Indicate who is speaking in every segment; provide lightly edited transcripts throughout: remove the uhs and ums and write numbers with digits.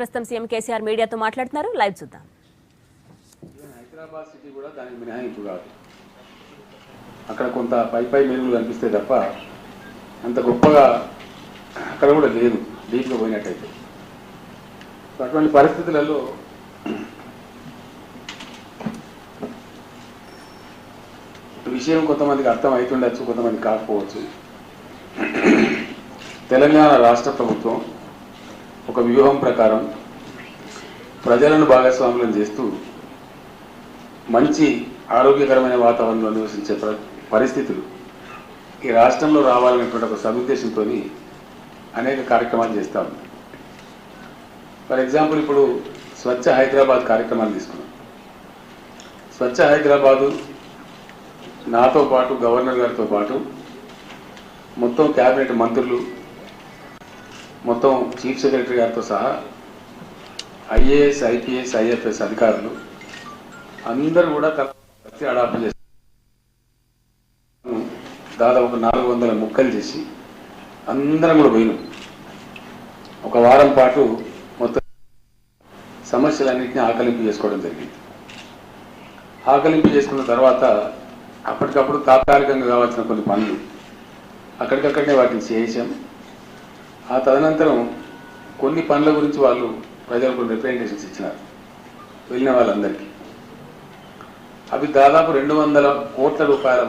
Speaker 1: ప్రస్తుతం సీఎం కేసీఆర్ మీడియాతో మాట్లాడుతున్నారు. లైవ్ చూద్దాం.
Speaker 2: హైదరాబాద్ సిటీ కూడా దానికి మినహాయింపు కాదు. అక్కడ కొంత పై మెరుగులు కనిపిస్తాయి తప్ప అంత గొప్పగా అక్కడ కూడా లేదు డీప్గా పోయినట్టయితే. అటువంటి పరిస్థితులలో విషయం కొంతమందికి అర్థం అవుతుండొచ్చు, కొంతమంది కాకపోవచ్చు. తెలంగాణ రాష్ట్ర ప్రభుత్వం ఒక వ్యూహం ప్రకారం ప్రజలను భాగస్వాములను చేస్తూ మంచి ఆరోగ్యకరమైన వాతావరణంలో నివసించే పరిస్థితులు ఈ రాష్ట్రంలో రావాలనేటువంటి ఒక సదుద్దేశంతో అనేక కార్యక్రమాలు చేస్తూ ఉంది. ఫర్ ఎగ్జాంపుల్ ఇప్పుడు స్వచ్ఛ హైదరాబాద్ కార్యక్రమాలు తీసుకున్నాం. స్వచ్ఛ హైదరాబాదు నాతో పాటు గవర్నర్ గారితో పాటు మొత్తం క్యాబినెట్ మంత్రులు, మొత్తం చీఫ్ సెక్రటరీ గారితో సహా ఐఏఎస్, ఐపీఎస్, ఐఎఫ్ఎస్ అధికారులు అందరూ కూడా కలిసి అడాప్ట్ చేసి దాదాపు 400 ముక్కలు చేసి అందరం కూడా పోయినాం. ఒక వారం పాటు మొత్తం సమస్యలన్నింటినీ ఆకలింపు చేసుకోవడం జరిగింది. ఆకలింపు చేసుకున్న తర్వాత అప్పటికప్పుడు తాత్కాలికంగా కావాల్సిన కొన్ని పనులు అక్కడికక్కడనే వాటిని చేసాం. ఆ తదనంతరం కొన్ని పనుల గురించి వాళ్ళు ప్రజలకు రిప్రజెంటేషన్స్ ఇచ్చినారు వెళ్ళిన వాళ్ళందరికీ. అవి దాదాపు 200 కోట్ల రూపాయల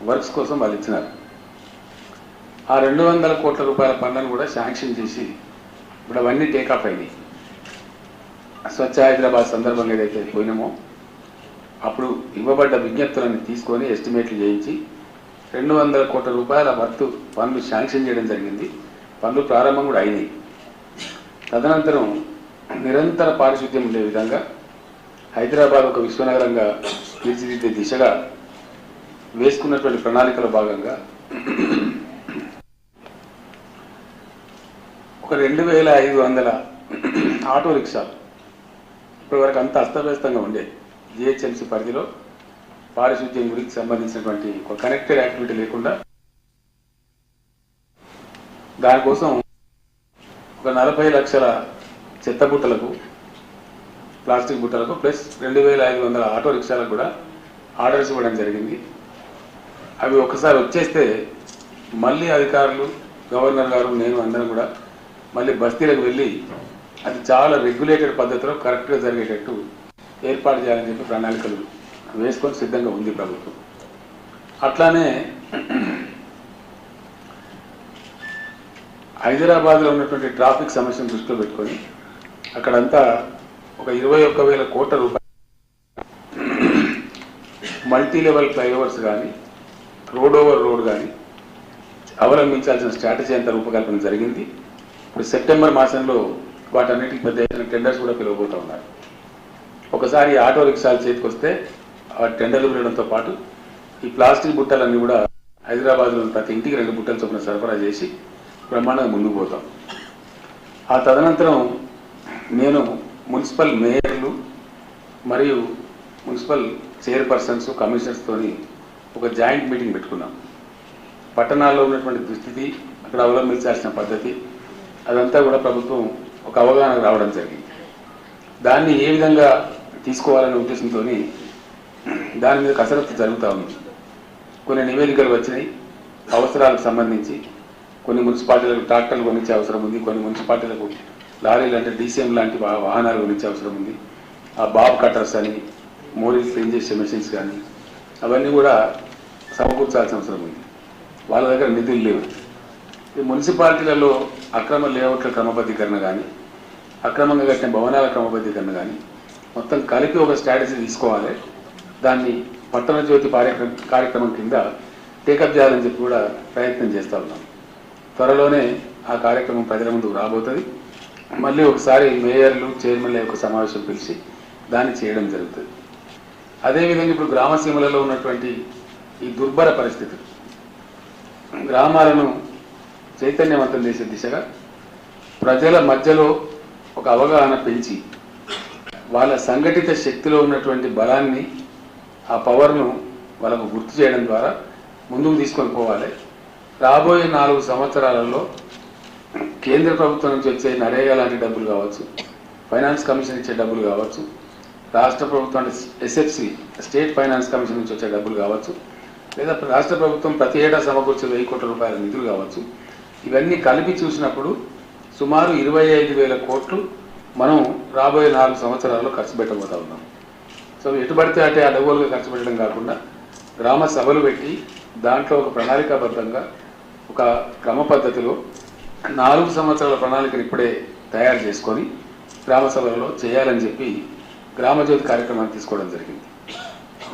Speaker 2: వర్క్స్ కోసం వాళ్ళు ఇచ్చినారు. ఆ 200 కోట్ల రూపాయల పనులను కూడా శాంక్షన్ చేసి ఇప్పుడు అవన్నీ టేకాఫ్ అయినాయి. స్వచ్ఛ హైదరాబాద్ సందర్భంగా ఏదైతే పోయినామో అప్పుడు ఇవ్వబడ్డ విజ్ఞప్తులను తీసుకొని ఎస్టిమేట్లు చేయించి 200 కోట్ల రూపాయల పనులు శాంక్షన్ చేయడం జరిగింది. పనులు ప్రారంభం కూడా అయినాయి. తదనంతరం నిరంతర పారిశుద్ధ్యం ఉండే విధంగా హైదరాబాద్ ఒక విశ్వనగరంగా తీర్చిదిద్దే దిశగా వేసుకున్నటువంటి ప్రణాళికలో భాగంగా ఒక 2500 ఆటో రిక్షాలు ఇప్పటివరకు అంత అస్తవ్యస్తంగా ఉండేది. జిహెచ్ఎంసీ పరిధిలో పారిశుద్ధ్యం గురించి సంబంధించినటువంటి ఒక కనెక్టెడ్ యాక్టివిటీ లేకుండా దానికోసం ఒక 40 లక్షల చెత్త బుట్టలకు, ప్లాస్టిక్ బుట్టలకు ప్లస్ 2500 ఆటో రిక్షాలకు కూడా ఆర్డర్స్ ఇవ్వడం జరిగింది. అవి ఒక్కసారి వచ్చేస్తే మళ్ళీ అధికారులు, గవర్నర్ గారు, నేను అందరం కూడా మళ్ళీ బస్తీలకు వెళ్ళి అది చాలా రెగ్యులేటెడ్ పద్ధతిలో కరెక్ట్గా జరిగేటట్టు ఏర్పాటు చేయాలని చెప్పి ప్రణాళికలు వేసుకొని సిద్ధంగా ఉంది ప్రభుత్వం. అట్లానే హైదరాబాద్లో ఉన్నటువంటి ట్రాఫిక్ సమస్యను దృష్టిలో పెట్టుకొని అక్కడంతా ఒక 21,000 కోట్ల రూపాయలు మల్టీ లెవెల్ ఫ్లైఓవర్స్ కానీ, రోడ్ ఓవర్ రోడ్ కానీ అవలంబించాల్సిన స్ట్రాటజీ అంతా రూపకల్పన జరిగింది. ఇప్పుడు సెప్టెంబర్ మాసంలో వాటన్నిటికి పెద్ద ఎత్తున టెండర్స్ కూడా పిలవబోతూ ఉన్నారు. ఒకసారి ఆటో రిక్షాలు చేతికి వస్తే ఆ టెండర్లు పిలవడంతో పాటు ఈ ప్లాస్టిక్ బుట్టలన్నీ కూడా హైదరాబాద్లో ప్రతి ఇంటికి 2 బుట్టలు చొప్పున సరఫరా చేసి బ్రహ్మాండంగా ముందుకు పోతాం. ఆ తదనంతరం నేను మున్సిపల్ మేయర్లు మరియు మున్సిపల్ చైర్పర్సన్స్, కమిషనర్స్తో ఒక జాయింట్ మీటింగ్ పెట్టుకున్నాం. పట్టణాల్లో ఉన్నటువంటి దుస్థితి, అక్కడ అవలంబించాల్సిన పద్ధతి అదంతా కూడా ప్రభుత్వం ఒక అవగాహనకు రావడం జరిగింది. దాన్ని ఏ విధంగా తీసుకోవాలనే ఉద్దేశంతో దాని మీద కసరత్తు జరుగుతూ ఉంది. కొన్ని నివేదికలు వచ్చినాయి అవసరాలకు సంబంధించి. కొన్ని మున్సిపాలిటీలకు ట్రాక్టర్లు కొనిచ్చే అవసరం ఉంది, కొన్ని మున్సిపాలిటీలకు లారీలు అంటే డీసీఎం లాంటి వాహనాలు కొనిచ్చే అవసరం ఉంది. ఆ బాబ్ కట్టర్స్ అని, మోరీలు క్లీన్ చేసే మెషిన్స్ కానీ అవన్నీ కూడా సమకూర్చాల్సిన అవసరం ఉంది. వాళ్ళ దగ్గర నిధులు లేవు. ఈ మున్సిపాలిటీలలో అక్రమ లేఅవుట్ల క్రమబద్ధీకరణ కానీ, అక్రమంగా కట్టిన భవనాల క్రమబద్ధీకరణ కానీ మొత్తం కలిపి ఒక స్ట్రాటజీ తీసుకోవాలి. దాన్ని పట్టణ జ్యోతి కార్యక్రమం కింద టేకప్ చేయాలని చెప్పి కూడా ప్రయత్నం చేస్తూ ఉన్నాం. త్వరలోనే ఆ కార్యక్రమం ప్రజల ముందుకు రాబోతుంది. మళ్ళీ ఒకసారి మేయర్లు, చైర్మన్ల యొక్క సమావేశం పిలిచి దాన్ని చేయడం జరుగుతుంది. అదేవిధంగా ఇప్పుడు గ్రామసీమలలో ఉన్నటువంటి ఈ దుర్భర పరిస్థితులు, గ్రామాలను చైతన్యవంతం చేసే దిశగా ప్రజల మధ్యలో ఒక అవగాహన పెంచి వాళ్ళ సంఘటిత శక్తిలో ఉన్నటువంటి బలాన్ని, ఆ పవర్ను వాళ్ళకు గుర్తు చేయడం ద్వారా ముందుకు తీసుకొని పోవాలి. రాబోయే 4 సంవత్సరాలలో కేంద్ర ప్రభుత్వం నుంచి వచ్చే నరేగా లాంటి డబ్బులు కావచ్చు, ఫైనాన్స్ కమిషన్ ఇచ్చే డబ్బులు కావచ్చు, రాష్ట్ర ప్రభుత్వం అంటే ఎస్ఎఫ్సి స్టేట్ ఫైనాన్స్ కమిషన్ నుంచి వచ్చే డబ్బులు కావచ్చు, లేదా రాష్ట్ర ప్రభుత్వం ప్రతి ఏటా సమకూర్చే 1000 కోట్ల రూపాయల నిధులు కావచ్చు, ఇవన్నీ కలిపి చూసినప్పుడు సుమారు 25,000 కోట్లు మనం రాబోయే 4 సంవత్సరాల్లో ఖర్చు పెట్టబోతా ఉన్నాం. సో ఎటుబడితే అంటే అడవులుగా ఖర్చు పెట్టడం కాకుండా గ్రామ సభలు పెట్టి దాంట్లో ఒక ప్రణాళికాబద్ధంగా ఒక క్రమ పద్ధతిలో 4 సంవత్సరాల ప్రణాళికను ఇప్పుడే తయారు చేసుకొని గ్రామ సభలలో చేయాలని చెప్పి గ్రామజ్యోతి కార్యక్రమాన్ని తీసుకోవడం జరిగింది.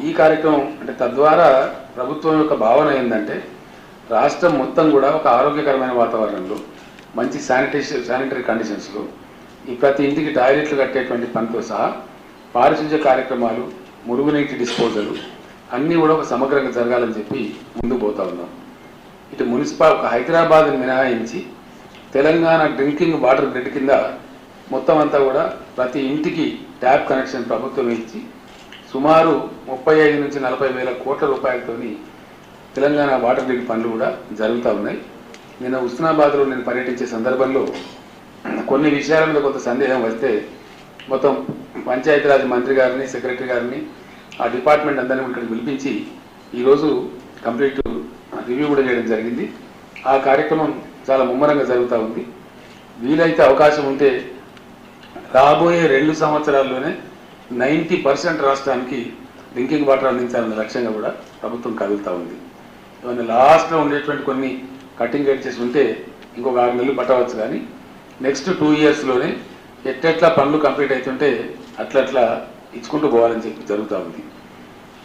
Speaker 2: ఈ కార్యక్రమం అంటే తద్వారా ప్రభుత్వం యొక్క భావన ఏంటంటే రాష్ట్రం మొత్తం కూడా ఒక ఆరోగ్యకరమైన వాతావరణంలో మంచి శానిటరీ కండిషన్స్లో ఈ ప్రతి ఇంటికి టాయిలెట్లు కట్టేటువంటి పనితో సహా పారిశుధ్య కార్యక్రమాలు, మురుగునీటి డిస్పోజల్ అన్నీ కూడా ఒక సమగ్రంగా జరగాలని చెప్పి ముందుకు పోతా ఉన్నాం. ఇటు ఒక హైదరాబాద్ని మినహాయించి తెలంగాణ డ్రింకింగ్ వాటర్ గ్రిడ్ కింద మొత్తం అంతా కూడా ప్రతి ఇంటికి ట్యాప్ కనెక్షన్ ప్రభుత్వం ఇచ్చి సుమారు 35 నుంచి 40 వేల కోట్ల రూపాయలతోని తెలంగాణ వాటర్ గ్రిడ్ పనులు కూడా జరుగుతూ ఉన్నాయి. నిన్న హుస్నాబాద్లో నేను పర్యటించే సందర్భంలో కొన్ని విషయాల మీద కొంత సందేహం వస్తే మొత్తం పంచాయతీరాజ్ మంత్రి గారిని, సెక్రటరీ గారిని, ఆ డిపార్ట్మెంట్ అందరినీ ఇక్కడికి పిలిపించి ఈరోజు కంప్లీట్ రివ్యూ కూడా చేయడం జరిగింది. ఆ కార్యక్రమం చాలా ముమ్మరంగా జరుగుతూ ఉంది. వీలైతే అవకాశం ఉంటే రాబోయే 2 సంవత్సరాల్లోనే 90% రాష్ట్రానికి డ్రింకింగ్ వాటర్ అందించాలన్న లక్ష్యంగా కూడా ప్రభుత్వం కదులుతూ ఉంది. ఏమైనా లాస్ట్లో ఉండేటువంటి కొన్ని కటింగ్ ఎడ్జెస్ ఉంటే ఇంకొక 6 నెలలు పట్టవచ్చు, కానీ నెక్స్ట్ 2 ఇయర్స్లోనే ఎట్లా పనులు కంప్లీట్ అవుతుంటే అట్లా ఇచ్చుకుంటూ పోవాలని చెప్పి జరుగుతూ ఉంది.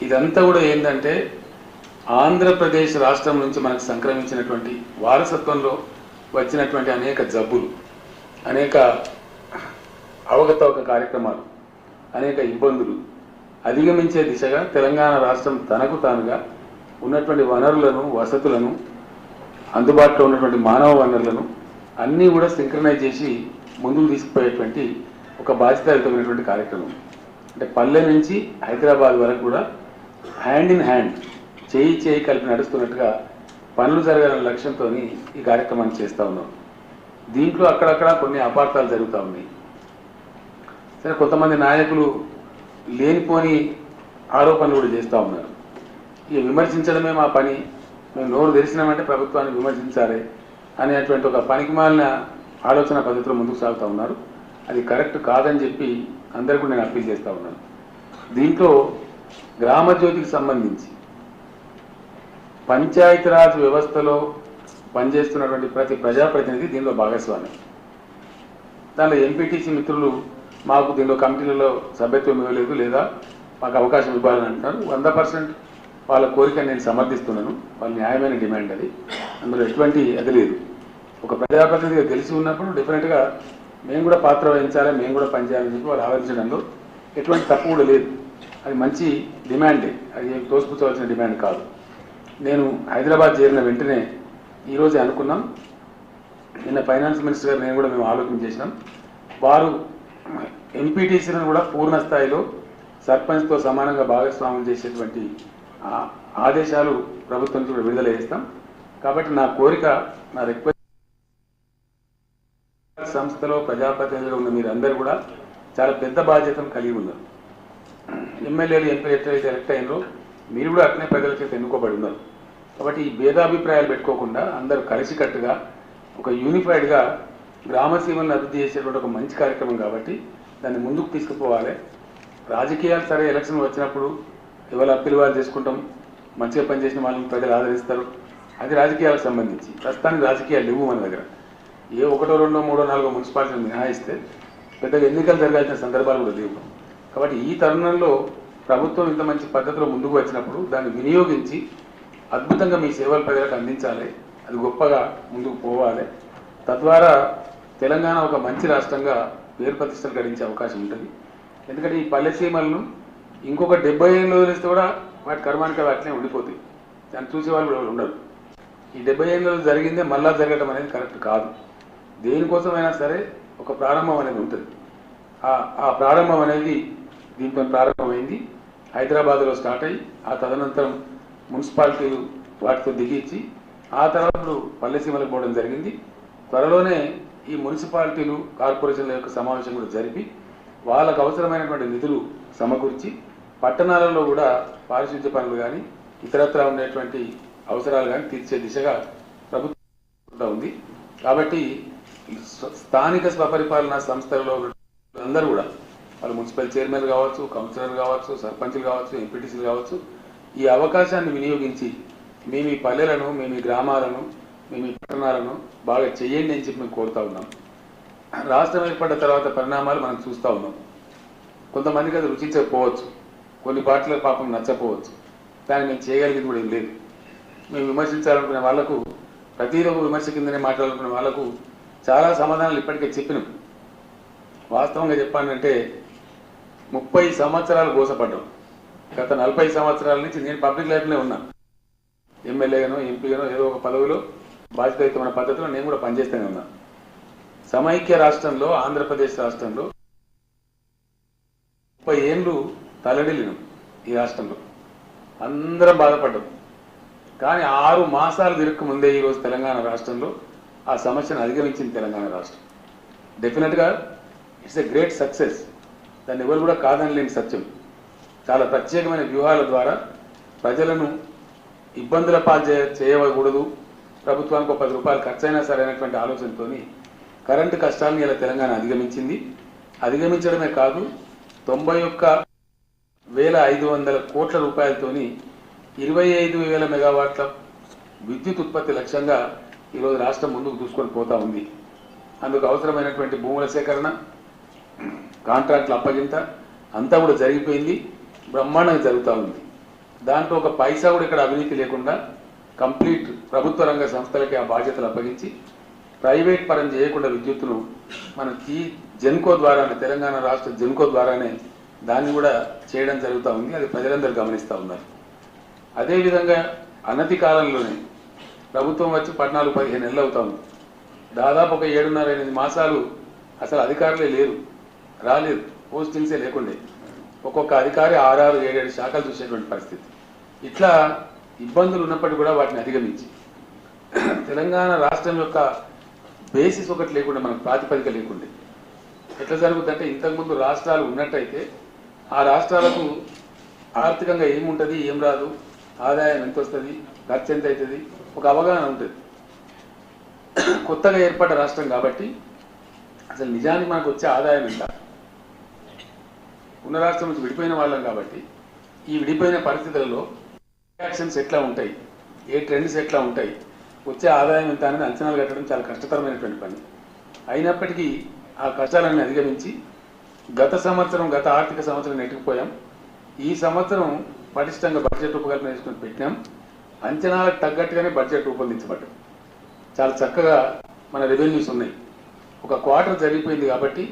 Speaker 2: ఇదంతా కూడా ఏంటంటే ఆంధ్రప్రదేశ్ రాష్ట్రం నుంచి మనకు సంక్రమించినటువంటి వారసత్వంలో వచ్చినటువంటి అనేక జబ్బులు, అనేక అవకతవక కార్యక్రమాలు, అనేక ఇబ్బందులు అధిగమించే దిశగా తెలంగాణ రాష్ట్రం తనకు తానుగా ఉన్నటువంటి వనరులను, వసతులను, అందుబాటులో ఉన్నటువంటి మానవ వనరులను అన్నీ కూడా సింక్రనైజ్ చేసి ముందుకు తీసుకుపోయేటువంటి ఒక బాధ్యతాయుతమైనటువంటి కార్యక్రమం. అంటే పల్లె నుంచి హైదరాబాద్ వరకు కూడా హ్యాండ్ ఇన్ హ్యాండ్, చేయి కలిపి నడుస్తున్నట్టుగా పనులు జరగాలనే లక్ష్యంతో ఈ కార్యక్రమాన్ని చేస్తూ ఉన్నాం. దీంట్లో అక్కడక్కడ కొన్ని అపార్థాలు జరుగుతూ ఉన్నాయి. సరే, కొంతమంది నాయకులు లేనిపోని ఆరోపణలు కూడా చేస్తూ ఉన్నారు. ఇక విమర్శించడమే మా పని, మేము నోరు తెరిచినామంటే ప్రభుత్వాన్ని విమర్శించాలి అనేటువంటి ఒక పనికిమాలిన ఆలోచన పద్ధతిలో ముందుకు సాగుతూ ఉన్నారు. అది కరెక్ట్ కాదని చెప్పి అందరికీ నేను అప్పీల్ చేస్తూ ఉన్నాను. దీంట్లో గ్రామజ్యోతికి సంబంధించి పంచాయతీరాజ్ వ్యవస్థలో పనిచేస్తున్నటువంటి ప్రతి ప్రజాప్రతినిధి దీనిలో భాగస్వామి. దానిలో ఎంపీటీసీ మిత్రులు మాకు దీనిలో కమిటీలలో సభ్యత్వం ఇవ్వలేదు, లేదా మాకు అవకాశం ఇవ్వాలని అంటున్నారు. 100% వాళ్ళ కోరికను నేను సమర్థిస్తున్నాను. వాళ్ళ న్యాయమైన డిమాండ్ అది, అందులో ఎటువంటి అది లేదు. ఒక ప్రజాప్రతినిధిగా తెలిసి ఉన్నప్పుడు డెఫినెట్గా మేము కూడా పాత్ర వహించాలి, మేము కూడా పనిచేయాలని చెప్పి వాళ్ళు ఆలోచించడంలో ఎటువంటి తప్పు కూడా లేదు. అది మంచి డిమాండే, అది తోసిపుచ్చవలసిన డిమాండ్ కాదు. నేను హైదరాబాద్ చేరిన వెంటనే ఈరోజే అనుకున్నాం, నిన్న ఫైనాన్స్ మినిస్టర్ గారు నేను కూడా మేము ఆలోచన చేసినాం. వారు ఎంపీటీసీలను కూడా పూర్ణ స్థాయిలో సర్పంచ్తో సమానంగా భాగస్వామ్యం చేసేటువంటి ఆదేశాలు ప్రభుత్వం నుంచి కూడా విడుదల చేస్తాం. కాబట్టి నా కోరిక, నా రిక్వెస్ట్, సంస్థలో ప్రజాప్రతినిధులు ఉన్న మీరందరూ కూడా చాలా పెద్ద బాధ్యతను కలిగి ఉన్నారు. ఎమ్మెల్యేలు, ఎంపీలు ఎట్లయితే ఎలక్ట్ అయినరో మీరు కూడా అట్నే ప్రజల చేత ఎన్నుకోబడి ఉన్నారు. కాబట్టి ఈ భేదాభిప్రాయాలు పెట్టుకోకుండా అందరూ కలిసికట్టుగా ఒక యూనిఫైడ్గా గ్రామసీమలను అభివృద్ధి చేసేటువంటి ఒక మంచి కార్యక్రమం కాబట్టి దాన్ని ముందుకు తీసుకుపోవాలి. రాజకీయాలు సరే, ఎలక్షన్ వచ్చినప్పుడు ఎవరు అప్పీలు చేసుకుంటాం, మంచిగా పనిచేసిన వాళ్ళని ప్రజలు ఆదరిస్తారు, అది రాజకీయాలకు సంబంధించి. ప్రస్తుతానికి రాజకీయాలు లేవు మన దగ్గర. ఏ 1, 2, 3, 4 మున్సిపాలిటీలు మినహాయిస్తే పెద్దగా ఎన్నికలు జరగాల్సిన సందర్భాలు కూడా లేవు. కాబట్టి ఈ తరుణంలో ప్రభుత్వం ఇంత మంచి పద్ధతిలో ముందుకు వచ్చినప్పుడు దాన్ని వినియోగించి అద్భుతంగా మీ సేవలు ప్రజలకు అందించాలి, అది గొప్పగా ముందుకు పోవాలి. తద్వారా తెలంగాణ ఒక మంచి రాష్ట్రంగా పేరు ప్రతిష్టలు గడించే అవకాశం ఉంటుంది. ఎందుకంటే ఈ పల్లె సీమలను ఇంకొక 70 ఏళ్ళు వదిలేస్తే కూడా వాటి కర్మానికి అట్లే ఉండిపోతాయి, దాన్ని చూసేవాళ్ళు కూడా ఉండరు. ఈ 70 ఏళ్ళు జరిగిందే మళ్ళా జరగడం అనేది కరెక్ట్ కాదు. దేనికోసమైనా సరే ఒక ప్రారంభం అనేది ఉంటుంది. ఆ ప్రారంభం అనేది దీంతో ప్రారంభమైంది. హైదరాబాద్లో స్టార్ట్ అయ్యి ఆ తదనంతరం మున్సిపాలిటీలు వాటితో దిగించి ఆ తర్వాత పల్లె సీమలకు పోవడం జరిగింది. త్వరలోనే ఈ మున్సిపాలిటీలు కార్పొరేషన్ల యొక్క సమావేశం కూడా జరిపి వాళ్ళకు అవసరమైనటువంటి నిధులు సమకూర్చి పట్టణాలలో కూడా పారిశుద్ధ్య పనులు కానీ ఇతరత్రా ఉండేటువంటి అవసరాలు కానీ తీర్చే దిశగా ప్రభుత్వం ఉంది. కాబట్టి స్థానిక స్వపరిపాలనా సంస్థలలో అందరూ కూడా వాళ్ళు మున్సిపల్ చైర్మన్ కావచ్చు, కౌన్సిలర్ కావచ్చు, సర్పంచులు కావచ్చు, ఎంపీటీసీలు కావచ్చు, ఈ అవకాశాన్ని వినియోగించి మేము ఈ పల్లెలను, మేము ఈ గ్రామాలను, మేము ఈ పట్టణాలను బాగా చేయండి అని చెప్పి మేము కోరుతా ఉన్నాం. రాష్ట్రం ఏర్పడ్డ తర్వాత పరిణామాలు మనం చూస్తూ ఉన్నాం. కొంతమందికి అది రుచించకపోవచ్చు, కొన్ని పాటల పాపం నచ్చకపోవచ్చు, కానీ మేము చేయగలిగింది కూడా ఏం లేదు. మేము విమర్శించాలనుకునే వాళ్లకు, ప్రతిదీ ఒక విమర్శ కిందనే మాట్లాడాలనుకునే వాళ్లకు చాలా సమాధానాలు ఇప్పటికే చెప్పినాం. వాస్తవంగా చెప్పానంటే 30 సంవత్సరాలు గోసపడ్డాం. గత 40 సంవత్సరాల నుంచి నేను పబ్లిక్ లైఫ్లో ఉన్నా. ఎమ్మెల్యేగానో ఎంపీగానో ఏదో ఒక పదవిలో బాధ్యతాయుతమైన పద్ధతిలో నేను కూడా పనిచేస్తూనే ఉన్నా. సమైక్య రాష్ట్రంలో, ఆంధ్రప్రదేశ్ రాష్ట్రంలో 30 ఏళ్ళు తలడిల్లినాం. ఈ రాష్ట్రంలో అందరం బాధపడ్డాం. కానీ 6 మాసాలు తిరగక ముందే ఈరోజు తెలంగాణ రాష్ట్రంలో ఆ సమస్యను అధిగమించింది తెలంగాణ రాష్ట్రం. డెఫినెట్గా ఇట్స్ ఎ గ్రేట్ సక్సెస్. దాన్ని ఎవరు కూడా కాదనలేని సత్యం. చాలా ప్రత్యేకమైన వ్యూహాల ద్వారా ప్రజలను ఇబ్బందుల పాలు చేయకూడదు, ప్రభుత్వానికి 10 రూపాయలు ఖర్చైనా సరైనటువంటి ఆలోచనతో కరెంటు కష్టాలను ఇలా తెలంగాణ అధిగమించింది. అధిగమించడమే కాదు, 91,500 కోట్ల రూపాయలతోని 25,000 మెగావాట్ల విద్యుత్ ఉత్పత్తి లక్ష్యంగా ఈరోజు రాష్ట్రం ముందుకు దూసుకొని పోతా ఉంది. అందుకు అవసరమైనటువంటి భూముల సేకరణ, కాంట్రాక్టుల అప్పగింత అంతా కూడా జరిగిపోయింది. బ్రహ్మాండంగా జరుగుతూ ఉంది. దాంట్లో ఒక పైసా కూడా ఇక్కడ అవినీతి లేకుండా కంప్లీట్ ప్రభుత్వ రంగ సంస్థలకి ఆ బాధ్యతలు అప్పగించి ప్రైవేట్ పరం చేయకుండా విద్యుత్తును మనం ఈ జెన్కో ద్వారానే, తెలంగాణ రాష్ట్ర జెన్కో ద్వారానే దాన్ని కూడా చేయడం జరుగుతూ ఉంది. అది ప్రజలందరూ గమనిస్తూ ఉన్నారు. అదేవిధంగా అనతి కాలంలోనే ప్రభుత్వం వచ్చి 14-15 నెలలు అవుతా ఉంది. దాదాపు ఒక 7.5-8 మాసాలు అసలు అధికారులే లేరు, రాలేదు, పోస్టింగ్సే లేకుండే. ఒక్కొక్క అధికారి 6-7 శాఖలు చూసేటువంటి పరిస్థితి. ఇట్లా ఇబ్బందులు ఉన్నప్పటికీ కూడా వాటిని అధిగమించి తెలంగాణ రాష్ట్రం యొక్క బేసిస్ ఒకటి లేకుండా, మనకు ప్రాతిపదిక లేకుండే ఎట్లా జరుగుతుందంటే, ఇంతకుముందు రాష్ట్రాలు ఉన్నట్టయితే ఆ రాష్ట్రాలకు ఆర్థికంగా ఏముంటుంది, ఏం రాదు, ఆదాయం ఎంత వస్తుంది, ఖర్చు ఎంత అవుతుంది, ఒక అవగాహన ఉంటుంది. కొత్తగా ఏర్పడ్డ రాష్ట్రం కాబట్టి అసలు నిజానికి మనకు వచ్చే ఆదాయం ఎంత, ఉన్న రాష్ట్రం నుంచి విడిపోయిన వాళ్ళం కాబట్టి ఈ విడిపోయిన పరిస్థితులలో యాక్షన్స్ ఎట్లా ఉంటాయి, ఏ ట్రెండ్స్ ఎట్లా ఉంటాయి, వచ్చే ఆదాయం ఎంత అనేది అంచనాలు కట్టడం చాలా కష్టతరమైనటువంటి పని. అయినప్పటికీ ఆ కష్టాలన్నీ అధిగమించి గత ఆర్థిక సంవత్సరం నెట్టుకుపోయాం. ఈ సంవత్సరం పటిష్టంగా బడ్జెట్ రూపకల్పన చేసుకుని పెట్టినాం. అంచనాలకు తగ్గట్టుగానే బడ్జెట్ రూపొందించబడ్డాం. చాలా చక్కగా మన రెవెన్యూస్ ఉన్నాయి. ఒక క్వార్టర్ జరిగిపోయింది కాబట్టి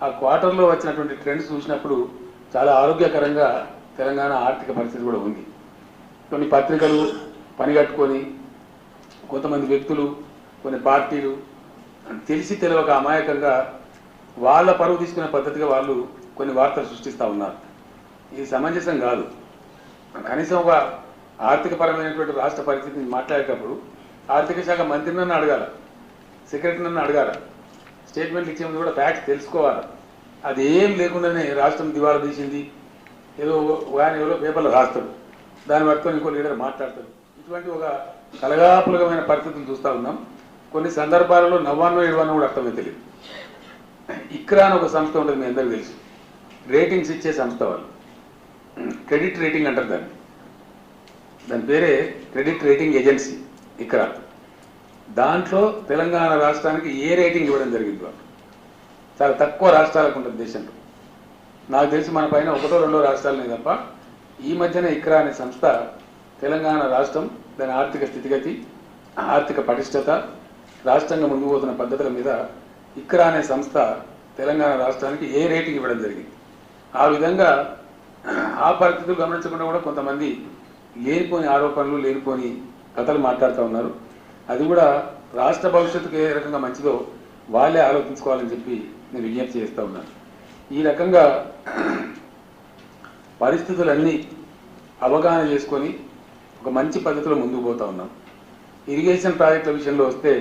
Speaker 2: ఆ క్వార్టర్లో వచ్చినటువంటి ట్రెండ్స్ చూసినప్పుడు చాలా ఆరోగ్యకరంగా తెలంగాణ ఆర్థిక పరిస్థితి కూడా ఉంది. కొన్ని పత్రికలు పనిగట్టుకొని, కొంతమంది వ్యక్తులు, కొన్ని పార్టీలు తెలిసి తెలియక అమాయకంగా వాళ్ళ పరువు తీసుకునే పద్ధతిగా వాళ్ళు కొన్ని వార్తలు సృష్టిస్తూ ఉన్నారు. ఇది సమంజసం కాదు. కనీసం ఒక ఆర్థికపరమైనటువంటి రాష్ట్ర పరిస్థితిని మాట్లాడేటప్పుడు ఆర్థిక శాఖ మంత్రిని అడగాల, సెక్రటరీని అడగాల, స్టేట్మెంట్లు ఇచ్చే ముందు కూడా ఫ్యాక్ట్స్ తెలుసుకోవాలి. అది ఏం లేకుండానే రాష్ట్రం దివాలా తీసింది ఏదో ఆయన ఎవరో పేపర్లో రాస్తాడు, దాన్ని పట్టుకొని ఇంకో లీడర్ మాట్లాడతాడు. ఇటువంటి ఒక కలగాపులగమైన పరిస్థితులు చూస్తూ ఉన్నాం. కొన్ని సందర్భాలలో నవ్వానో ఏడవానో కూడా అర్థమే తెలియదు. ఇక్రా అని ఒక సంస్థ ఉంటుంది, మీ అందరికీ తెలుసు, రేటింగ్స్ ఇచ్చే సంస్థ. వాళ్ళు క్రెడిట్ రేటింగ్ అంటారు దాని పేరే క్రెడిట్ రేటింగ్ ఏజెన్సీ ఇక్రా. దాంట్లో తెలంగాణ రాష్ట్రానికి ఏ రేటింగ్ ఇవ్వడం జరిగింది? వాళ్ళు చాలా తక్కువ రాష్ట్రాలకు ఉంటుంది దేశంలో. నాకు తెలిసి మన పైన 1-2 రాష్ట్రాలనే తప్ప ఈ మధ్యన ఇక్రా అనే సంస్థ తెలంగాణ రాష్ట్రం, దాని ఆర్థిక స్థితిగతి, ఆర్థిక పటిష్టత, రాష్ట్రంగా ముందుకు పోతున్న పద్ధతుల మీద ఇక్రా అనే సంస్థ తెలంగాణ రాష్ట్రానికి ఏ రేటింగ్ ఇవ్వడం జరిగింది. ఆ విధంగా ఆ పరిస్థితులు గమనించకుండా కూడా కొంతమంది లేనిపోని ఆరోపణలు, లేనిపోని కథలు మాట్లాడుతూ ఉన్నారు. అది కూడా రాష్ట్ర భవిష్యత్తుకు ఏ రకంగా మంచిదో వాళ్ళే ఆలోచించుకోవాలని చెప్పి నేను విజ్ఞప్తి చేస్తూ ఉన్నాను. ఈ రకంగా పరిస్థితులన్నీ అవగాహన చేసుకొని ఒక మంచి పద్ధతిలో ముందుకు పోతూ ఉన్నాం. ఇరిగేషన్ ప్రాజెక్టుల విషయంలో వస్తే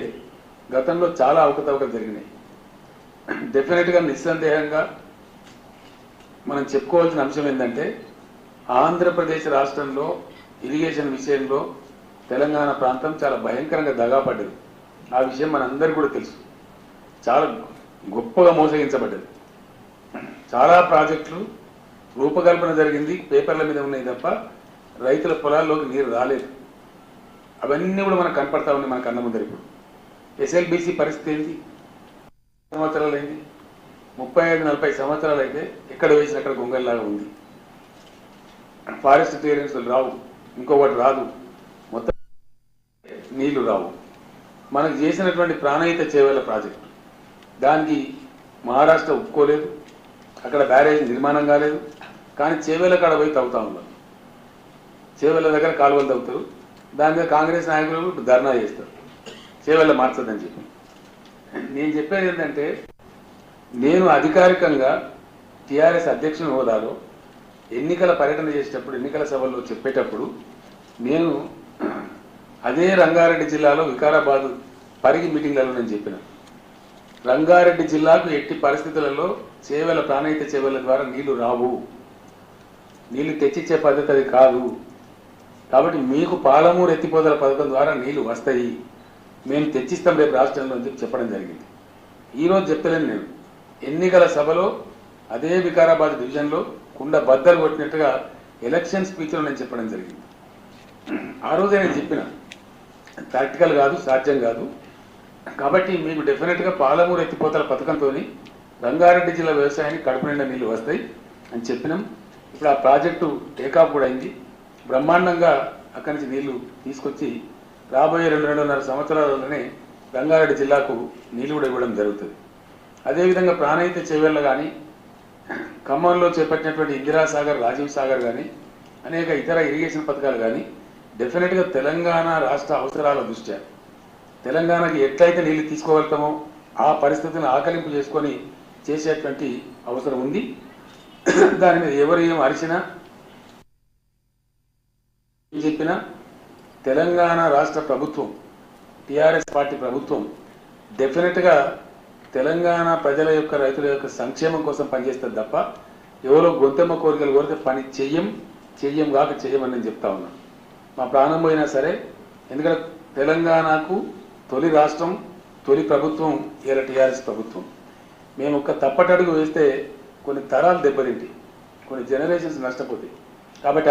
Speaker 2: గతంలో చాలా అవకతవకలు జరిగినాయి. డెఫినెట్గా నిస్సందేహంగా మనం చెప్పుకోవాల్సిన అంశం ఏంటంటే ఆంధ్రప్రదేశ్ రాష్ట్రంలో ఇరిగేషన్ విషయంలో తెలంగాణ ప్రాంతం చాలా భయంకరంగా దగాపడ్డది. ఆ విషయం మనందరికీ కూడా తెలుసు. చాలా గొప్పగా మోసగించబడ్డది. చాలా ప్రాజెక్టులు రూపకల్పన జరిగింది, పేపర్ల మీద ఉన్నాయి తప్ప రైతుల పొలాల్లోకి నీరు రాలేదు. అవన్నీ కూడా మనకు కనపడతా ఉన్నాయి మన కన్న ముందర. ఇప్పుడు ఎస్ఎల్బిసి పరిస్థితి ఏంటి? సంవత్సరాలు అయింది, 35-40 సంవత్సరాలు అయితే ఎక్కడ వేసిన అక్కడ గొంగల్లాగా ఉంది. ఫారెస్ట్ క్లియరెన్స్లు రావు, ఇంకొకటి రాదు, మొత్తం నీళ్లు రావు. మనకు చేసినటువంటి ప్రాణహిత చేవేళ్ల ప్రాజెక్టు దానికి మహారాష్ట్ర ఒప్పుకోలేదు, అక్కడ బ్యారేజ్ నిర్మాణం కాలేదు. కానీ చేవేళ్ల కాడ పోయి తవ్వుతా ఉన్నారు. చేవేళ్ల దగ్గర కాలువలు తవ్వుతారు, దాని మీద కాంగ్రెస్ నాయకులు ఇప్పుడు ధర్నా చేస్తారు చేవేళ్ల మార్చదని చెప్పి. నేను చెప్పేది ఏంటంటే నేను అధికారికంగా టీఆర్ఎస్ అధ్యక్షుని హోదాలో ఎన్నికల పర్యటన చేసేటప్పుడు, ఎన్నికల సభల్లో చెప్పేటప్పుడు నేను అదే రంగారెడ్డి జిల్లాలో వికారాబాద్ పరిగి మీటింగ్లలో నేను చెప్పిన రంగారెడ్డి జిల్లాకు ఎట్టి పరిస్థితులలో చేవేళ్ల ప్రాణహిత చేవేళ్ల ద్వారా నీళ్లు రావు, నీళ్లు తెచ్చిచ్చే పద్ధతి అది కాదు. కాబట్టి మీకు పాలమూరు ఎత్తిపోతల పథకం ద్వారా నీళ్లు వస్తాయి, మేము తెచ్చిస్తాం రేపు రాష్ట్రంలో అని చెప్పి చెప్పడం జరిగింది. ఈరోజు చెప్తలేను నేను, ఎన్నికల సభలో అదే వికారాబాద్ డివిజన్లో కుండ బద్దలు కొట్టినట్టుగా ఎలక్షన్ స్పీచ్లో నేను చెప్పడం జరిగింది. ఆ రోజే నేను చెప్పిన ప్రాక్టికల్ కాదు, సాధ్యం కాదు. కాబట్టి మీకు డెఫినెట్గా పాలమూరు ఎత్తిపోతల పథకంతో రంగారెడ్డి జిల్లా వ్యవసాయానికి కడుపు నిండా నీళ్లు వస్తాయి అని చెప్పినాం. ఇప్పుడు ఆ ప్రాజెక్టు టేకాఫ్ కూడా అయింది. బ్రహ్మాండంగా అక్కడి నుంచి నీళ్లు తీసుకొచ్చి రాబోయే 2-2.5 సంవత్సరాలలోనే రంగారెడ్డి జిల్లాకు నీళ్లు కూడా ఇవ్వడం జరుగుతుంది. అదేవిధంగా ప్రాణహిత చేవేళ్ల కానీ, ఖమ్మంలో చేపట్టినటువంటి ఇందిరాసాగర్, రాజీవ్ సాగర్ కానీ, అనేక ఇతర ఇరిగేషన్ పథకాలు కానీ డెఫినెట్గా తెలంగాణ రాష్ట్ర అవసరాల దృష్ట్యా తెలంగాణకి ఎట్లయితే నీళ్లు తీసుకోగలుగుతామో ఆ పరిస్థితిని ఆకలింపు చేసుకొని చేసేటువంటి అవసరం ఉంది. దాని మీద ఎవరు ఏం అరిచినా ఏం చెప్పినా తెలంగాణ రాష్ట్ర ప్రభుత్వం, టీఆర్ఎస్ పార్టీ ప్రభుత్వం డెఫినెట్గా తెలంగాణ ప్రజల యొక్క, రైతుల యొక్క సంక్షేమం కోసం పనిచేస్తుంది తప్ప ఎవరో గొంతెమ్మ కోరికలు కోరితే పని చెయ్యం కాక చెయ్యమని నేను చెప్తా ఉన్నాను. మా ప్రాణం పోయినా సరే, ఎందుకంటే తెలంగాణకు తొలి రాష్ట్రం, తొలి ప్రభుత్వం ఇలా టీఆర్ఎస్ ప్రభుత్వం. మేము ఒక్క తప్పటడుగు వేస్తే కొన్ని తరాలు దెబ్బతింటి, కొన్ని జనరేషన్స్ నష్టపోతాయి. కాబట్టి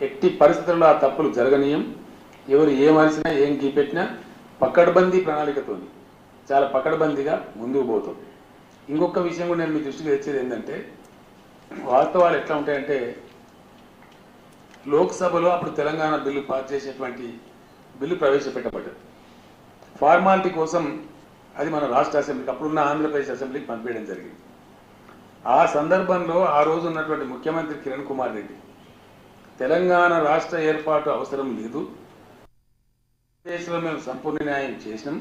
Speaker 2: ఎట్టి పరిస్థితుల్లో ఆ తప్పులు జరగనీయం. ఎవరు ఏం అరిసినా ఏం గీపెట్టినా పకడ్బందీ ప్రణాళికతో చాలా పకడ్బందీగా ముందుకు పోతాం. ఇంకొక విషయం కూడా నేను మీ దృష్టికి తెచ్చేది ఏంటంటే, వాస్తవాలు ఎట్లా ఉంటాయంటే, లోక్సభలో అప్పుడు తెలంగాణ బిల్లు పాస్ చేసేటువంటి బిల్లు ప్రవేశపెట్టబడ్డది. ఫార్మాలిటీ కోసం అది మన రాష్ట్ర అసెంబ్లీకి, అప్పుడున్న ఆంధ్రప్రదేశ్ అసెంబ్లీకి పంపించడం జరిగింది. ఆ సందర్భంలో ఆ రోజు ఉన్నటువంటి ముఖ్యమంత్రి కిరణ్ కుమార్ రెడ్డి తెలంగాణ రాష్ట్ర ఏర్పాటు అవసరం లేదు, దేశంలో మేము సంపూర్ణ న్యాయం చేసినాం,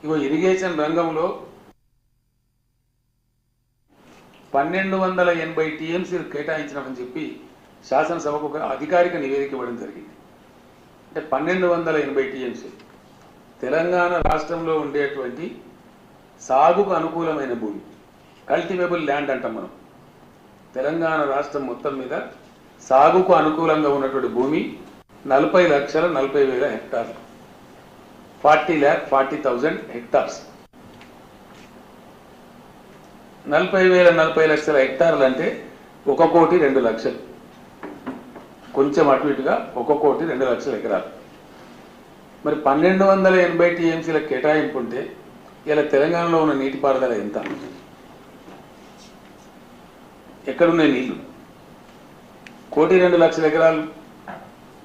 Speaker 2: ఇగో ఇరిగేషన్ రంగంలో 1280 టీఎంసీలు కేటాయించినామని చెప్పి శాసనసభకు ఒక అధికారిక నివేదిక ఇవ్వడం జరిగింది. అంటే 1280 టీఎంసీ తెలంగాణ రాష్ట్రంలో ఉండేటువంటి సాగుకు అనుకూలమైన భూమి, కల్టివేబుల్ ల్యాండ్ అంటాం మనం. తెలంగాణ రాష్ట్రం మొత్తం మీద సాగుకు అనుకూలంగా ఉన్నటువంటి భూమి 40,40,000 హెక్టార్లు, 40,40,000 హెక్టార్స్. 40,40,000 హెక్టార్లు అంటే 1,02,00,000, కొంచెం అటు ఇటుగా 1,02,00,000 ఎకరాలు. మరి 1280 టీఎంసీల కేటాయింపు ఉంటే ఇలా తెలంగాణలో ఉన్న నీటిపారుదల ఎంత? ఎక్కడున్నాయి నీళ్లు? 1,02,00,000 ఎకరాలు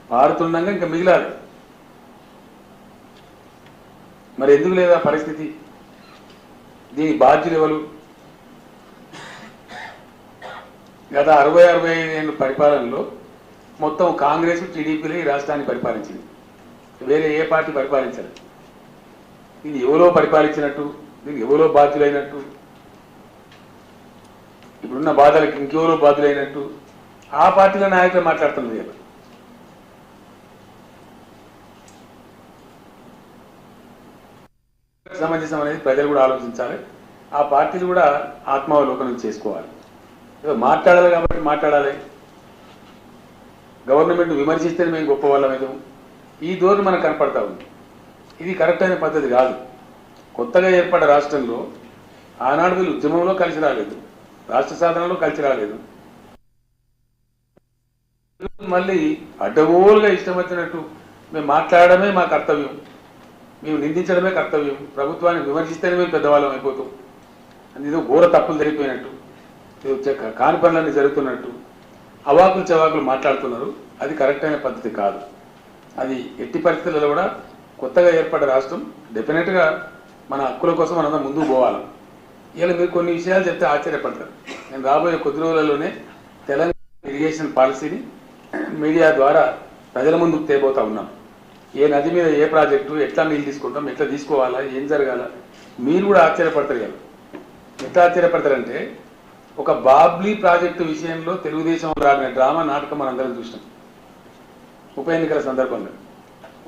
Speaker 2: పారుతుండగా ఇంకా మిగిలాలి. మరి ఎందుకు లేదా పరిస్థితి? దీని బాధ్యులు ఎవరు? గత 60-65 ఏళ్ళ పరిపాలనలో మొత్తం కాంగ్రెస్, టీడీపీలు ఈ రాష్ట్రాన్ని పరిపాలించింది, వేరే ఏ పార్టీ పరిపాలించలేదు. దీన్ని ఎవరో పరిపాలించినట్టు, దీనికి ఎవరో బాధ్యులైనట్టు, ఇప్పుడున్న బాధలకు ఇంకెవరో బాధ్యులైనట్టు ఆ పార్టీల నాయకులు మాట్లాడుతున్నది కదా. సమంజసం అనేది ప్రజలు కూడా ఆలోచించాలి. ఆ పార్టీలు కూడా ఆత్మావలోకనం చేసుకోవాలి. ఏదో మాట్లాడాలి కాబట్టి మాట్లాడాలి, గవర్నమెంట్ విమర్శిస్తేనే మేము గొప్ప వాళ్ళం ఏదో ఈ ధోరణి మనకు కనపడతా ఉంది. ఇది కరెక్ట్ అయిన పద్ధతి కాదు. కొత్తగా ఏర్పడ్డ రాష్ట్రంలో ఆనాడు వీళ్ళు ఉద్యమంలో కలిసి రాలేదు, రాష్ట్ర సాధనలో కలిసి రాలేదు. మళ్ళీ అడ్డగోలుగా ఇష్టం వచ్చినట్టు మేము మాట్లాడడమే మా కర్తవ్యం, మేము నిందించడమే కర్తవ్యం, ప్రభుత్వాన్ని విమర్శిస్తేనే మేము పెద్దవాళ్ళం అయిపోతాం అని ఏదో ఘోర తప్పులు జరిగిపోయినట్టు, కాని పనులన్నీ జరుగుతున్నట్టు అవాకులు చవాకులు మాట్లాడుతున్నారు. అది కరెక్ట్ అయిన పద్ధతి కాదు. అది ఎట్టి పరిస్థితులలో కూడా కొత్తగా ఏర్పడ్డ రాష్ట్రం డెఫినెట్గా మన హక్కుల కోసం మనందరం ముందుకు పోవాలి. ఇలా మీరు కొన్ని విషయాలు చెప్తే ఆశ్చర్యపడతారు. నేను రాబోయే కొద్ది రోజులలోనే తెలంగాణ ఇరిగేషన్ పాలసీని మీడియా ద్వారా ప్రజల ముందుకు తేబోతా ఉన్నాం. ఏ నది మీద ఏ ప్రాజెక్టు, ఎట్లా నీళ్ళు తీసుకుంటాం, ఎట్లా తీసుకోవాలా, ఏం జరగాల, మీరు కూడా ఆశ్చర్యపడతారు కదా. ఎట్లా ఆశ్చర్యపడతారంటే, ఒక బాబ్లీ ప్రాజెక్టు విషయంలో తెలుగుదేశం రాగిన డ్రామా నాటకం మనందరం చూసినాం. ఉప ఎన్నికల సందర్భంగా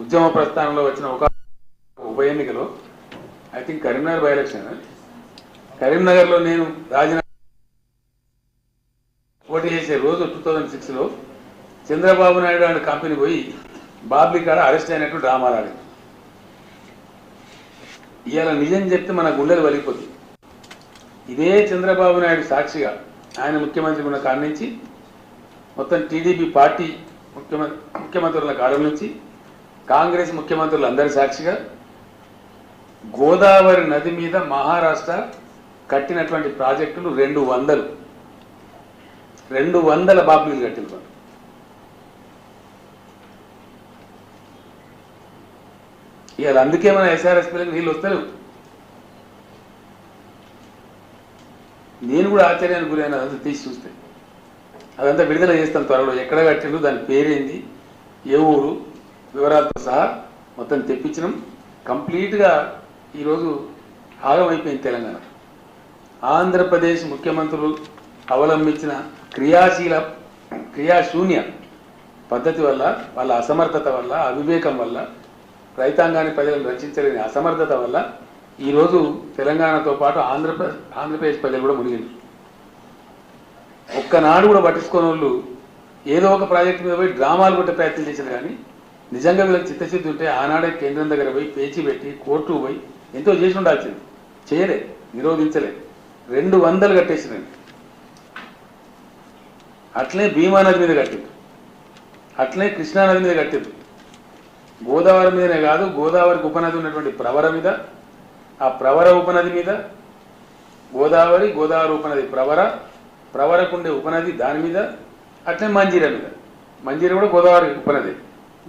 Speaker 2: ఉద్యమ ప్రస్థానంలో వచ్చిన ఒక ఉప ఎన్నికలో, I think Karimnagar by election, కరీంనగర్లో నేను రాజీనామా పోటీ చేసే రోజు 2006లో చంద్రబాబు నాయుడు అండ్ కంపెనీ పోయి బాబ్లీ కాడ అరెస్ట్ అయినట్టు డ్రామా రాలేదు. ఇవాళ నిజం చెప్తే మన గుండెలు వలిగిపోతుంది. ఇదే చంద్రబాబు నాయుడు సాక్షిగా ఆయన ముఖ్యమంత్రి ఉన్న కాడ నుంచి మొత్తం టీడీపీ పార్టీ ముఖ్యమంత్రుల కాలం నుంచి కాంగ్రెస్ ముఖ్యమంత్రులు అందరి సాక్షిగా గోదావరి నది మీద మహారాష్ట్ర కట్టినటువంటి ప్రాజెక్టులు 200 బాబ్లీలు కట్టిన. ఇవాళ అందుకే మన ఎస్ఆర్ఎస్పీలకు నీళ్ళు వస్తారు. నేను కూడా ఆశ్చర్యానికి గురైన అదంతా తీసి చూస్తే, అదంతా విడుదల చేస్తాను త్వరలో. ఎక్కడ కట్టిండు, దాని పేరేంది, ఏ ఊరు, వివరాలతో సహా మొత్తం తెప్పించడం. కంప్లీట్గా ఈరోజు ఆగమైపోయింది తెలంగాణ. ఆంధ్రప్రదేశ్ ముఖ్యమంత్రులు అవలంబించిన క్రియాశూన్య పద్ధతి వల్ల, వాళ్ళ అసమర్థత వల్ల, అవివేకం వల్ల, రైతాంగాన్ని ప్రజలను రక్షించలేని అసమర్థత వల్ల ఈరోజు తెలంగాణతో పాటు ఆంధ్రప్రదేశ్ ప్రజలు కూడా మునిగింది. ఒక్కనాడు కూడా పట్టించుకోని వాళ్ళు ఏదో ఒక ప్రాజెక్టు మీద పోయి డ్రామాలు కొట్టే ప్రయత్నం చేశారు. కానీ నిజంగా వీళ్ళకి చిత్తశుద్ధి ఉంటే ఆనాడే కేంద్రం దగ్గర పోయి పేచి పెట్టి కోర్టు పోయి ఎంతో చేసి ఉండాల్సింది. చేయలే, నిరోధించలే. 200 కట్టేసినండి. అట్లనే భీమా నది మీద కట్టింది, అట్లనే కృష్ణానది మీద కట్టింది. గోదావరి మీదనే కాదు, గోదావరికి ఉపనది ఉన్నటువంటి ప్రవర మీద, ఆ ప్రవర ఉపనది మీద గోదావరి ఉపనది ప్రవరకుండే ఉపనది దాని మీద, అట్లనే మంజీరా మీద, మంజీరా కూడా గోదావరి ఉపనది,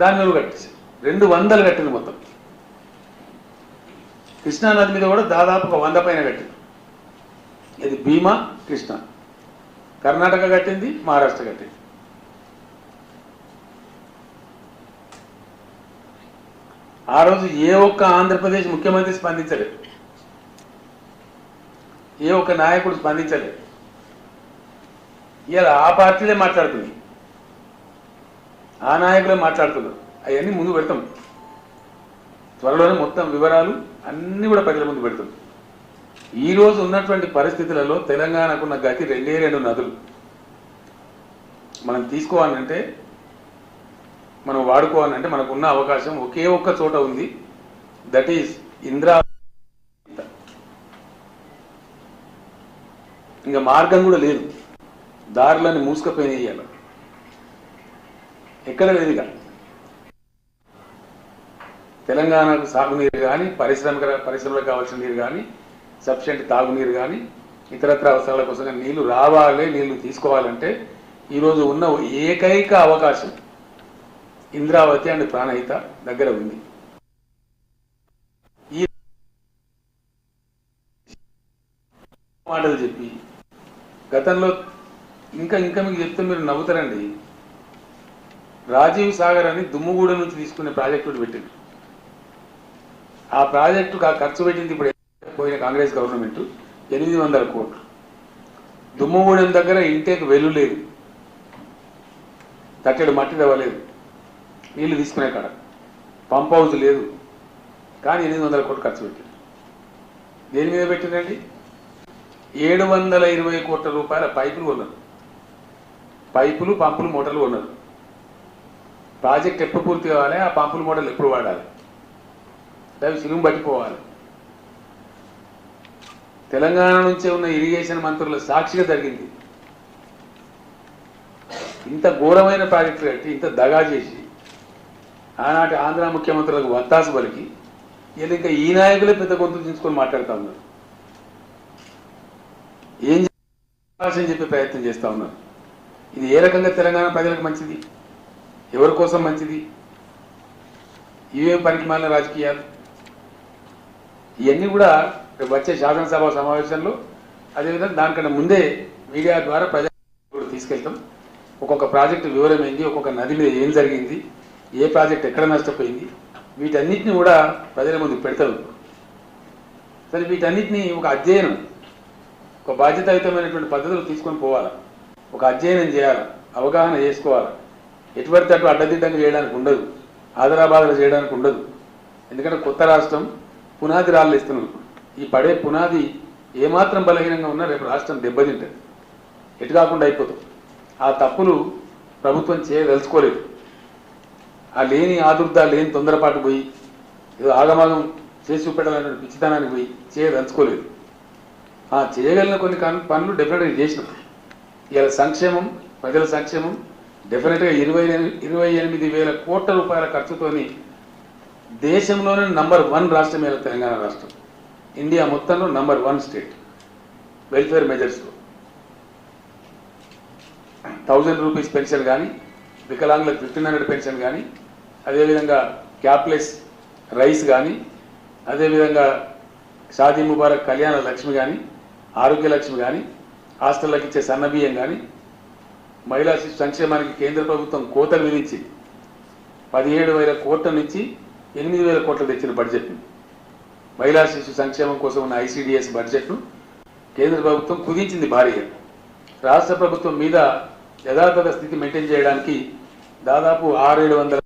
Speaker 2: దాని మీద కట్టేసి 200 కట్టింది మొత్తం. కృష్ణానది మీద కూడా దాదాపు 100 పైన కట్టింది. ఇది భీమా కృష్ణ. కర్ణాటక కట్టింది, మహారాష్ట్ర కట్టింది. ఆ రోజు ఏ ఒక్క ఆంధ్రప్రదేశ్ ముఖ్యమంత్రి స్పందించలేదు, ఏ ఒక్క నాయకుడు స్పందించలేదు. ఇలా ఆ పార్టీలే మాట్లాడుతుంది, ఆ నాయకులే మాట్లాడుతున్నారు. అవన్నీ ముందు పెడతాం త్వరలోనే. మొత్తం వివరాలు అన్నీ కూడా ప్రజల ముందు పెడతాం. ఈరోజు ఉన్నటువంటి పరిస్థితులలో తెలంగాణకున్న గతి 2 నదులు. మనం తీసుకోవాలంటే, మనం వాడుకోవాలంటే మనకున్న అవకాశం ఒకే ఒక్క చోట ఉంది. That is Indravati. ఇంకా మార్గం కూడా లేదు, దారులన్నీ మూసుకపోయినాయి. ఎక్కడ లేదుగా. తెలంగాణకు సాగునీరు కానీ, పరిశ్రమలకు కావాల్సిన నీరు కానీ, సఫిషియెంట్ తాగునీరు కానీ, ఇతరత్ర అవసరాల కోసం నీళ్లు రావాలి, నీళ్లు తీసుకోవాలంటే ఈరోజు ఉన్న ఏకైక అవకాశం ఇంద్రావతి అండ్ ప్రాణహిత దగ్గర ఉంది. ఈ మాటలు చెప్పి గతంలో ఇంకా మీకు చెప్తే మీరు నవ్వుతారండి. రాజీవ్ సాగర్ అని దుమ్ముగూడ నుంచి తీసుకునే ప్రాజెక్టు పెట్టింది. ఆ ప్రాజెక్టు ఖర్చు పెట్టింది ఇప్పుడు పోయిన కాంగ్రెస్ గవర్నమెంట్ 800 కోట్లు. దుమ్ముగూడెం దగ్గర ఇంటేక్ వెలు లేదు, తట్టెడు మట్టి తవ్వలేదు, నీళ్లు తీసుకునే కాడ పంప్ హౌస్ లేదు, కానీ 800 కోట్లు ఖర్చు పెట్టింది. దేని మీద పెట్టిందండి? 720 కోట్ల రూపాయల పైపులు కొన్నారు. పైపులు, పంపులు, మోటార్లు కొన్నారు. ప్రాజెక్ట్ ఎప్పుడు పూర్తి కావాలి? ఆ పంపులు, మోటార్లు ఎప్పుడు వాడాలి? అవి సిలుము పట్టిపోవాలి. తెలంగాణ నుంచే ఉన్న ఇరిగేషన్ మంత్రుల సాక్షిగా జరిగింది. ఇంత ఘోరమైన ప్రాజెక్టులు కట్టి ఇంత దగా చేసి ఆనాటి ఆంధ్ర ముఖ్యమంత్రులకు వత్తాసు పలికి వీళ్ళు ఇంకా ఈ నాయకులే పెద్ద గొంతులు తీసుకొని మాట్లాడుతూ ఉన్నారు. ఏం చేయాలని చెప్పే ప్రయత్నం చేస్తూ ఉన్నారు. ఇది ఏ రకంగా తెలంగాణ ప్రజలకు మంచిది? ఎవరి కోసం మంచిది? ఇవేం పనికి మాలిన రాజకీయాలు? ఇవన్నీ కూడా వచ్చే శాసనసభ సమావేశంలో, అదేవిధంగా దానికన్నా ముందే మీడియా ద్వారా ప్రజలు కూడా తీసుకెళ్తాం. ఒక్కొక్క ప్రాజెక్టు వివరం ఏంది, ఒక్కొక్క నది మీద ఏం జరిగింది, ఏ ప్రాజెక్ట్ ఎక్కడ నష్టపోయింది, వీటన్నిటిని కూడా ప్రజల ముందు పెడతారు. సరే, వీటన్నిటిని ఒక అధ్యయనం, ఒక బాధ్యతాయుతమైనటువంటి పద్ధతులు తీసుకొని పోవాలి. ఒక అధ్యయనం చేయాలి, అవగాహన చేసుకోవాలి. ఎటువంటి అటు అడ్డదిడ్డంగా చేయడానికి ఉండదు, ఆదరాబాదలు చేయడానికి ఉండదు. ఎందుకంటే కొత్త రాష్ట్రం పునాది రాళ్ళు ఇస్తున్నాం. ఈ పడే పునాది ఏమాత్రం బలహీనంగా ఉన్నా రేపు రాష్ట్రం దెబ్బతింటుంది, ఎటు కాకుండా అయిపోతుంది. ఆ తప్పులు ప్రభుత్వం చేయదలుచుకోలేదు. ఆ లేని ఆదుర్ద, లేని తొందరపాటు పోయి ఏదో ఆగమాగం చేసి చూపెట్టాలనే పిచ్చితనానికి పోయి చేయదలుచుకోలేదు. చేయగలిగిన కొన్ని పనులు డెఫినెట్గా చేసినాం. ఇలా సంక్షేమం, ప్రజల సంక్షేమం డెఫినెట్గా 28,000 కోట్ల రూపాయల ఖర్చుతోని దేశంలోనే నంబర్ 1 రాష్ట్రం ఇలా తెలంగాణ రాష్ట్రం. ఇండియా మొత్తంలో నంబర్ 1 స్టేట్ వెల్ఫేర్ మెజర్స్లో. 1000 రూపీస్ పెన్షన్ కానీ, వికలాంగులకు 1500 పెన్షన్ కానీ, అదేవిధంగా క్యాప్లెస్ రైస్ కానీ, అదేవిధంగా షాదీ ముబారక్ కళ్యాణ లక్ష్మి కానీ, ఆరోగ్య లక్ష్మి కానీ, హాస్టళ్ళకి ఇచ్చే సన్నబియ్యం కానీ, మహిళా శిశు సంక్షేమానికి కేంద్ర ప్రభుత్వం కోతలు విధించి 17,000 కోట్ల నుంచి 8,000 కోట్లు తెచ్చిన బడ్జెట్ను, మహిళా శిశు సంక్షేమం కోసం ఉన్న ICDS బడ్జెట్ను కేంద్ర ప్రభుత్వం కుదించింది భారీగా. రాష్ట్ర ప్రభుత్వం మీద యథాతథ స్థితి మెయింటైన్ చేయడానికి దాదాపు 600-700